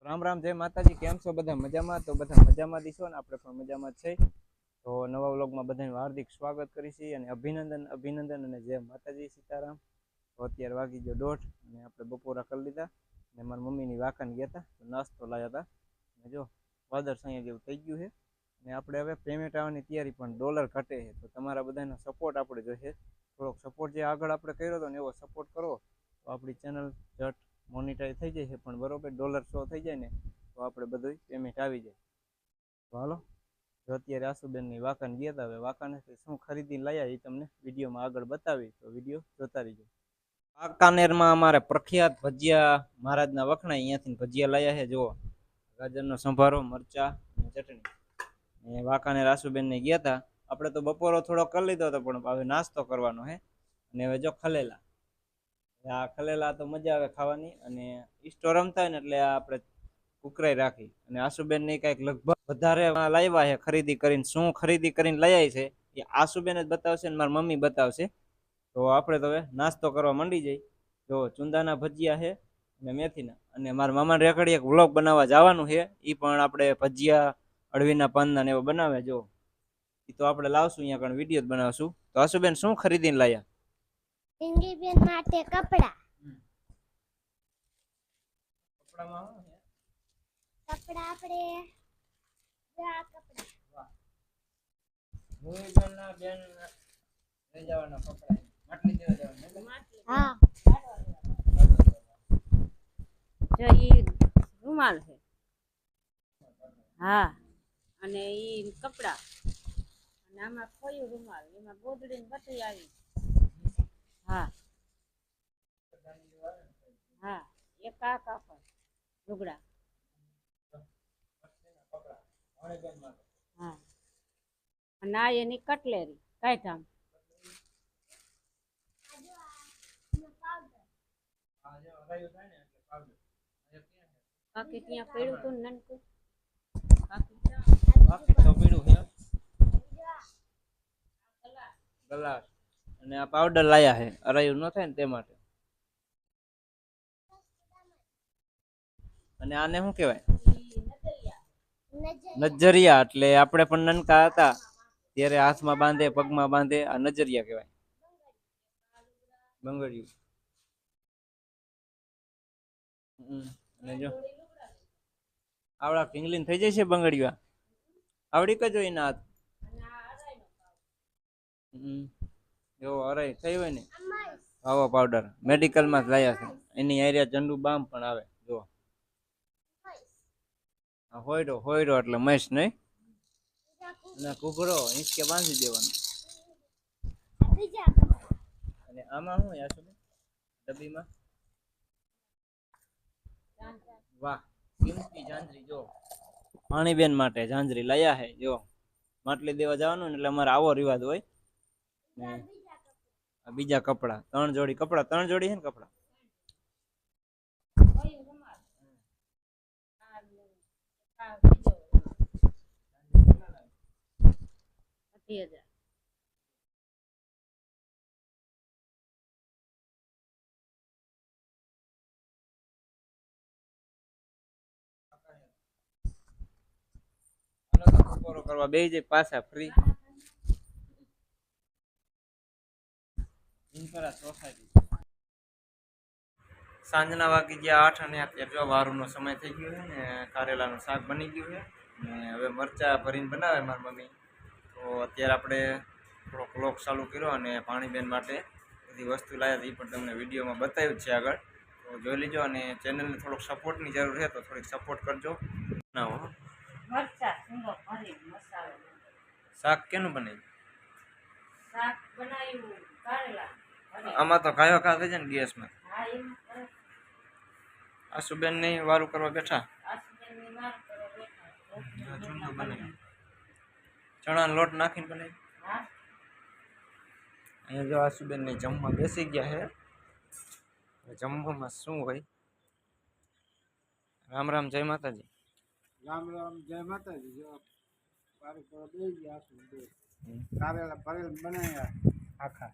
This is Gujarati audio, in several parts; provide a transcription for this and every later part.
રામ રામ, જય માતાજી. કેમ છો બધા? મજામાં? તો બધા મજામાં દીશો ને આપણે પણ મજામાં જ છે. તો નવા વ્લોગમાં બધાનું હાર્દિક સ્વાગત કરી છીએ અને અભિનંદન અને જય માતાજી, સીતારામ. તો અત્યારે વાગી ગયો 1:30 અને આપણે બપોરા કરી લીધા અને મારી મમ્મીની વાકાને ગયા હતા, નાસ્તો લાવ્યા હતા અને જો વાદળ અહીંયા જેવું થઈ ગયું છે અને આપણે હવે પેમેન્ટ આવવાની તૈયારી, પણ ડોલર ઘટે છે. તો તમારા બધાનો સપોર્ટ આપણે જોઈએ, થોડોક સપોર્ટ જે આગળ આપણે કર્યો હતો ને એવો સપોર્ટ કરો તો આપણી ચેનલ ઝટ મોનિટાઈઝ થઈ જાય છે. પણ બરોબર ડોલર શો થઈ જાય ને તો આપણે બધું પેમેન્ટ આવી જાય. તો હાલો, જો અત્યારે આસુબેનની વાકાને ગયા હતા, હવે વાકાને શું ખરીદીને લાયા એ તમને વિડીયોમાં આગળ બતાવી, તો વિડીયો જોતા રહીજો. વાંકાનેરમાં અમારે પ્રખ્યાત ભજીયા મહારાજના વખણાય, અહીંયાથી ભજીયા લાયા છે. જુઓ, ગાજરનો સંભારો, મરચા અને ચટણી. વાંકાનેર આસુબેનને ગયા હતા. આપણે તો બપોરો થોડો કરી લીધો હતો, પણ હવે નાસ્તો કરવાનો છે. અને હવે જો ખલેલા, આ ખલેલા તો મજા આવે ખાવાની. અને ઈસ્ટો રમતા હોય ને એટલે આપણે કુકરાઈ રાખી. અને આસુબેન ની કઈક લગભગ વધારે લાવ્યા છે ખરીદી કરીને. શું ખરીદી કરીને લઈ છે એ આસુબેન જ બતાવશે ને મારી મમ્મી બતાવશે. તો આપણે તો હવે નાસ્તો કરવા માંડી જઈ. જો ચુંદાના ભજીયા છે અને મેથીના. અને મારા મામા રેકડી એક વ્લોગ બનાવવા જવાનું છે, એ પણ આપણે ભજીયા અળવીના પાનના ને એવો બનાવે. જો એ તો આપણે લાવશું, અહીંયા કણ વિડીયો જ બનાવશું. તો આસુબેન શું ખરીદીને લાયા? ઇન્ડિયન માટે કપડા. કપડામાં શું છે? કપડા આપણે આ કપડા. વાહ, ભૂઈબેનના બેન લઈ જવાના કપડા, માટલી દેવા જવાના. હા, જો ઈ રૂમાલ છે. હા, અને ઈ કપડા, અને આમાં ખોયું રૂમાલ, એમાં ગોદડી ને બધી આવી. હા હા, એક આ કાપડ લુગડા. હા, અને આ એની કટલેરી કાઢામ. બાકી ત્યાં પડ્યું હતું ને નનકું. બાકી તો પીળું છે. ગ્લાસ અને આ પાવડર લાયા છે, અરાયું ન થાય ને તે માટે. અને આને શું કહેવાય? નજરિયા. એટલે આપણે પણ નનકા હતા ત્યારે હાથમાં બાંધે, પગમાં બાંધે, આ નજરિયા કહેવાય. બંગડિયું. અને જો આવડા પિંગલીન થઈ જાય છે બંગડિયા. આવડી કજો એના હાથ. જો અરાય થઈ હોય ને આવો પાવડર મેડિકલમાં જ લાયા છે. એની એરિયા ઝંડુ બામ પણ આવે. જો હોયડો હોયડો એટલે મસ્ત નહીં. અને ઘૂઘરો હિંચકે બાંધી દેવાનો. અને આમાં શું યાર ડબ્બીમાં? વાહ, કિંમતી ઝાંઝરી. જો પાણીબેન માટે ઝાંઝરી લાયા છે. જો માટલી દેવા જવાનું ને એટલે અમારે આવો રિવાજ હોય. ને બીજા કપડા 3 જોડી કપડા, 3 જોડી છે ને કપડા. બપોરો કરવા બેહી જાય પાછા ફ્રી. સાંજના વાગી ગયા 8 અને અત્યારે જો વારુનો સમય થઈ ગયો છે ને કારેલાનું શાક બની ગયું છે. ને હવે મરચા ભરીને બનાવે મારી મમ્મી. તો અત્યારે આપણે થોડોક વ્લોગ ચાલુ કર્યો અને પાણીબેન માટે બધી વસ્તુ લાવ્યા હતી, એ પણ તમને વિડીયોમાં બતાવ્યું જ છે આગળ. તો જોઈ લીજો. અને ચેનલને થોડોક સપોર્ટની જરૂર છે તો થોડીક સપોર્ટ કરજો. બનાવો. મરચા સિંગો ભરી મસાલો. શાક કેનું બનાવ્યું? શાક બનાવ્યું કારેલા. આમાં તો કાયો ખા થઈ જાય ને ગેસમાં. હા, એમ કરે. આસુબેન ને વારું કરવા બેઠા. આસુબેનની વાત કરો બેઠા. ચણાનો લોટ નાખીને બનાવી. હા, અહીંયા જો આસુબેન ને જમવા બેસી ગયા છે. જમવામાં શું હોય? રામ રામ, જય માતાજી. રામ રામ, જય માતાજી. જો પાણી પર દઈ ગયા કારેલા ભરેલ બનાવ્યા આખા.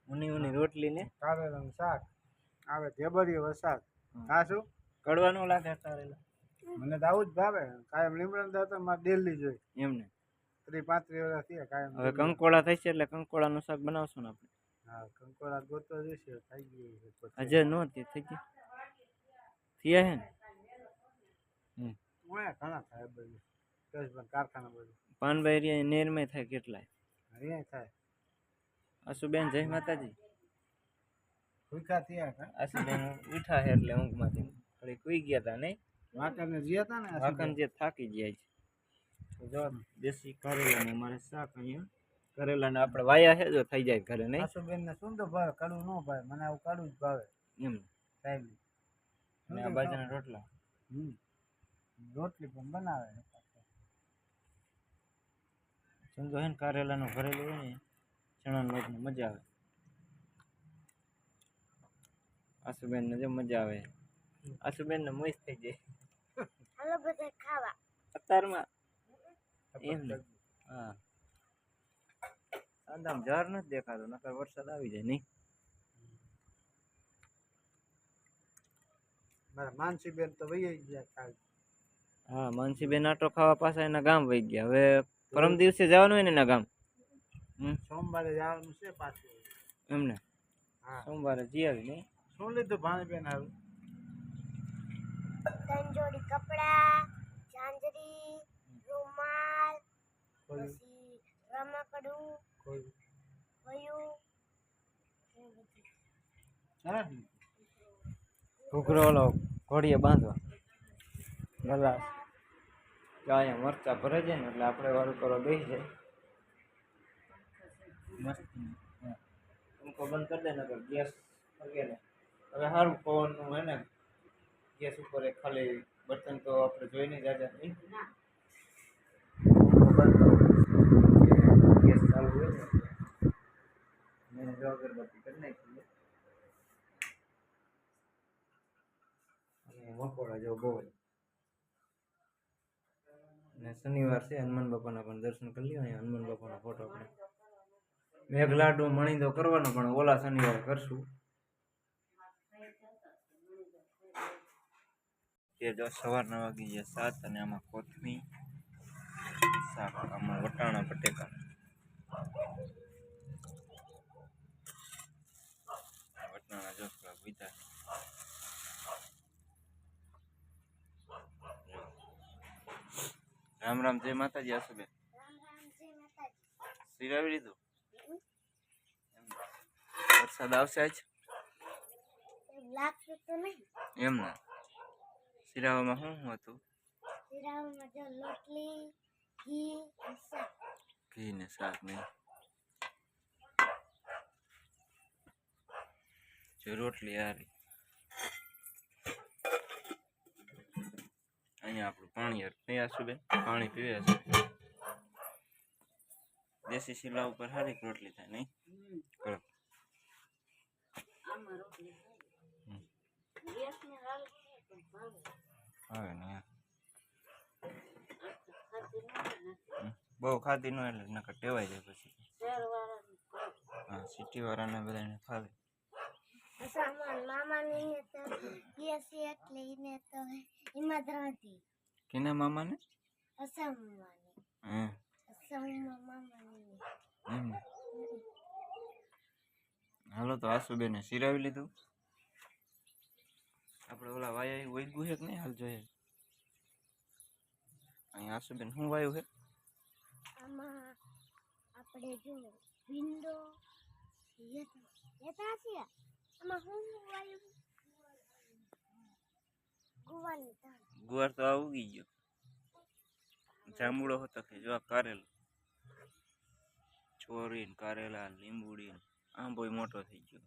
ઉની ઉની રોટલી ને કારેલાનું શાક આવે ઢેબરીયો વરસાદ. ખાશું કડવા નો લાગે કારેલા મને તો આવું જ ભાવે કાયમ લીમડા દાંતા મારે ડેલી જોઈએ એમને 30-35 વર્ષ થયા કાયમ હવે કંકોળા થાય છે એટલે કંકોળાનું શાક બનાવશું ને આપણે હા કંકોડા ગોતો જશે થઈ ગયું છે પછી. આજે નો થઈ ગઈ થયા હે ને ઓય ઘણા થાય બધું કેશબન કારખાના બધું પાનભાઈ એરિયા નેરમાં થાય કેટલાય અહીંયા થાય આશુબેન જય માતાજી ભૂખા થયા કા આશુબેન ઉઠા છે એટલે ઊંઘમાંથી થોડી કુઈ ગયા હતા નહીં વાકરને જીયા હતા ને વાકણ જે થાકી ગયા છે તો જો દેશી કરેલા ને અમારે શાક અહીંયા કરેલા ને આપણે વાયા છે જો થઈ જાય ઘરે નહીં આશુબેન ને સુંદર ભાવે કડવું ન ભાવે મને આવું કડવું જ ભાવે એમ સાહેબ અને આ બાજરાના રોટલા રોટલી પણ બનાવે સમજો હે ને કારેલાનું ભરેલું હોય ને ચણાનો લોટની મજા આવે આશુબેન ને જો મજા આવે આશુબેન ને મોજ થઈ જાય હાલો બધા ખાવા અત્યારમાં એમ ને હા આમ ઝાડ નથી દેખાતો નકર વરસાદ આવી જાય નહીં મારા માનસીબેન તો વહી ગયા કાલ હા માનસીબેન આટો ખાવા પાછા એના ગામ વહી ગયા હવે પરમ દિવસે જવાનું હોય ને એના ગામ સોમવારે જવાનું છે પાછું એમને હા સોમવારે જઈ આવી નહીં શું લીધું ભાણીબેન હારું 3 જોડી કપડા ઝાંઝરી રૂમાલ કોઈ પછી રમકડું કોઈ વયું સરસ ઘૂઘરો ઓલો ઘોડીએ બાંધવા ગલાસ અહીંયા મરચા ભરે છે ને એટલે આપણે વાળું કરવા બેસી જાય મસ્ત પંખો બંધ કરી દે ને ગેસ લગે ને હવે સારું પવનનું હે ને ગેસ ઉપર એક ખાલી બર્તન તો આપણે જોઈને જ આજે નહીં પંખો બંધ કરો ગેસ ચાલુ હોય ને મેં જો અગરબત્તી કરી નાખી અને મકોડા જેવો બહુ અને શનિવાર છે હનુમાન બાપાના પણ દર્શન કરી લ્યો અહીંયા હનુમાન બાપાનો ફોટો આપણે મેઘલાડુ મણી તો કરવાનો પણ ઓલા શનિવારે કરશું તે જો સવારના વાગી ગયા 7 અને આમાં કોથમી શાક આમાં વટાણા બટેકા વટાણા જો વિધા રામ રામ જય માતાજી આશુબેન રામ રામ જય માતાજી સિરાવી લીધું વરસાદ આવશે આજ એવું લાગતું તો નહીં એમ ને સિરાવામાં શું હતું શિરામાં જો રોટલી ઘી અને શાક ઘી ને શાક નહીં જો રોટલી હારી અહીંયા આપણું પાણી નહીં આશુબેન પાણી પીવે છે દેશી શીલા ઉપર સારી રોટલી થાય નહીં કરો આમાં રોટલી ગેસને હાલ છે પણ ભાવે હવે ને ખાતી ન બહુ ખાતી ન એટલે નકર ટેવાઈ જાય પછી શહેરવાળાને હા સિટી વાળાને બધાને ફાવે સામાન મામાની ને તો ગેસ એટલે એને તો એમાં જ રાંધી કેના મામાને અસમવાની હા અસમમાં મામાની એમ ને હાલો તો આશુબેને સિરાવી લીધું આપણે ઓલા વાયા વૈગું છે કે નહીં હાલ જોઈએ અહીંયા આશુબેન શું વાયું છે આમાં આપણે જો વિન્ડો લેતા છીએ આમાં હું વાયુ ગુવાની તાણ ગુવાર તો આ ઉગી ગયો જાંબુડો હતો કે જો આ કારેલો ચોરી ને કારેલા લીંબુડી ને આંબો મોટો થઈ ગયો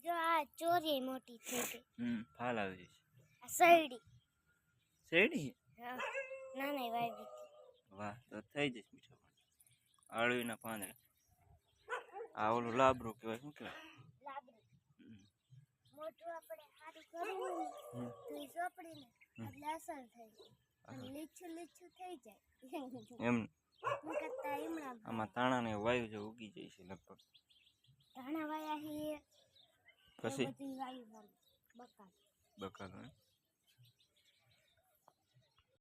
જો આ ચોરી મોટી થઈ ગઈ ફાલ આવી જશે આ સૈડી શેરડી હા નાની વાવી વાહ તો થઈ જશે મીઠા પાણી આળવીના પાંદડા આ ઓલું લાબરું કહેવાય શું કહેવાય લાબડી મોટું આપણે સારું કર્યું ને તો એ ચોપડીને એટલે અસર થઈ જાય અને લીચું લીચું થઈ જાય એમ હું કરતા હમણાં આમાં તાણા ને વાયુ જે ઉગી જાય છે લગભગ ધાણા વાયા હે પછી બધી વાયુ બકાલ બકાલો